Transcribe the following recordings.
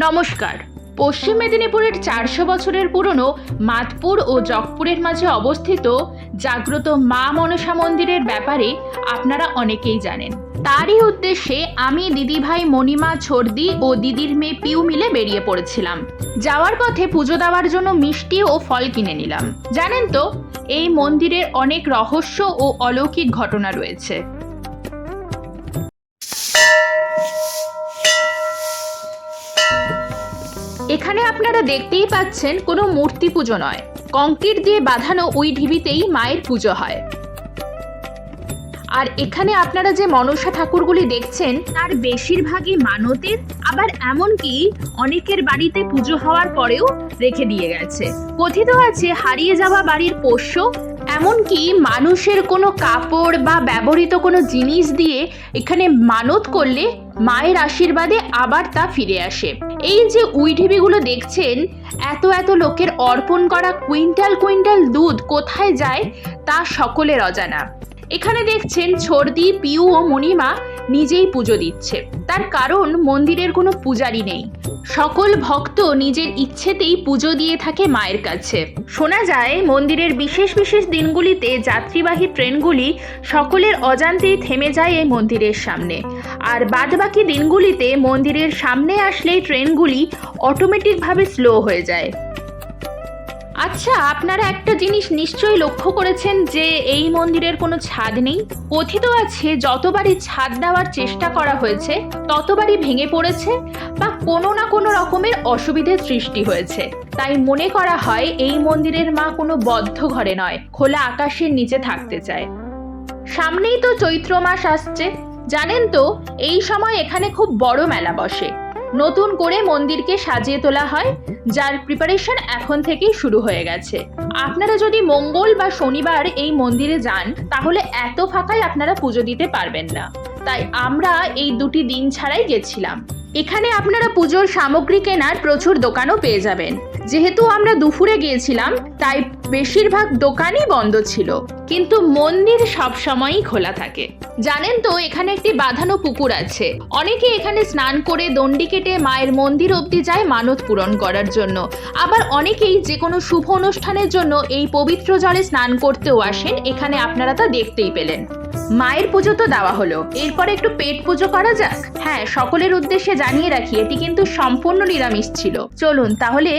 নমস্কার। পশ্চিম মেদিনীপুরের 400 বছরের পুরনো মাতপুর ও জগপুরের মাঝে অবস্থিত জাগ্রত মা মনসা মন্দিরের ব্যাপারে আপনারা অনেকেই জানেন। তারই উদ্দেশ্যে আমি দিদিভাই মণিমা ছর্দি ও দিদির মেয়ে পিউ মিলে বেরিয়ে পড়েছিলাম। যাওয়ার পথে পুজো দেওয়ার জন্য মিষ্টি ও ফল কিনে নিলাম। জানেন তো, এই মন্দিরের অনেক রহস্য ও অলৌকিক ঘটনা রয়েছে। এখানে আপনারা দেখতেই পাচ্ছেন কোনো মূর্তি পুজো নয়, কংক্রিট দিয়ে বাঁধানো ওই ঢিবিতেই মায়ের পুজো হয়। আর এখানে আপনারা যে মনসা ঠাকুরগুলি দেখছেন তার বেশিরভাগই মানতের, আবার এমনকি অনেকের বাড়িতে পুজো হওয়ার পরেও রেখে দিয়ে গেছে। কথিত আছে হারিয়ে যাওয়া বাড়ির পোষ্য, এমনকি মানুষের কোনো কাপড় বা ব্যবহৃত কোনো জিনিস দিয়ে এখানে মানত করলে মায়ের আশীর্বাদে আবার তা ফিরে আসে। এই যে উইঢিবিগুলো দেখছেন, এত এত লোকের অর্পণ করা কুইন্টাল কুইন্টাল দুধ কোথায় যায় তা সকলের অজানা। এখানে দেখছেন ছর্দি, পিউ ও মণিমা নিজেই পুজো দিচ্ছে। তার কারণ মন্দিরের কোনো পূজারি নেই, সকল ভক্ত নিজের ইচ্ছেতেই পুজো দিয়ে থাকে মায়ের কাছে। শোনা যায় মন্দিরের বিশেষ বিশেষ দিনগুলিতে যাত্রীবাহী ট্রেনগুলি সকলের অজান্তেই থেমে যায় এই মন্দিরের সামনে, আর বাদবাকি দিনগুলিতে মন্দিরের সামনে আসলেই ট্রেনগুলি অটোমেটিকভাবে স্লো হয়ে যায়। আচ্ছা, আপনারা একটা জিনিস নিশ্চয়ই লক্ষ্য করেছেন যে এই মন্দিরের কোনো ছাদ নেই। কথিত আছে যতবারই ছাদ দেওয়ার চেষ্টা করা হয়েছে ততবারই ভেঙে পড়েছে বা কোনো না কোনো রকমের অসুবিধার সৃষ্টি হয়েছে। তাই মনে করা হয় এই মন্দিরের মা কোনো বদ্ধ ঘরে নয়, খোলা আকাশের নিচে থাকতে চায়। সামনেই তো চৈত্র মাস আসছে। জানেন তো, এই সময় এখানে খুব বড় মেলা বসে। নতুন করে মন্দিরকে সাজিয়ে তোলা হয়, যার প্রিপারেশন এখন থেকেই শুরু হয়ে গেছে। আপনারা যদি মঙ্গল বা শনিবার এই মন্দিরে যান তাহলে এত ফাঁকায় আপনারা পুজো দিতে পারবেন না। তাই আমরা এই দুটি দিন ছাড়াই গেছিলাম। এখানে আপনারা পুজোর সামগ্রী কেনার প্রচুর দোকানও পেয়ে যাবেন। যেহেতু আমরা দুপুরে গিয়েছিলাম তাই বেশিরভাগ দোকানই বন্ধ ছিল, কিন্তু মন্দির সবসময়ই খোলা থাকে। জানেন তো, এখানে একটি বাঁধানো পুকুর আছে। অনেকে এখানে স্নান করে দণ্ডি কেটে মায়ের মন্দির অবধি যায় মানত পূরণ করার জন্য। আবার অনেকেই যে কোনো শুভ অনুষ্ঠানের জন্য এই পবিত্র জলে স্নান করতেও আসেন। এখানে আপনারা তা দেখতেই পেলেন। মায়ের পুজো তো দেওয়া হলো, এরপরে একটু পেট পুজো করা যাক। হ্যাঁ, সকলের উদ্দেশ্যে জানিয়ে রাখি এটি কিন্তু সম্পূর্ণ নিরামিষ ছিল। চলুন তাহলে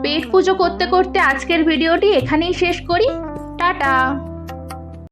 পেট পুজো করতে করতে আজকের ভিডিওটি এখানেই শেষ করি। টাটা।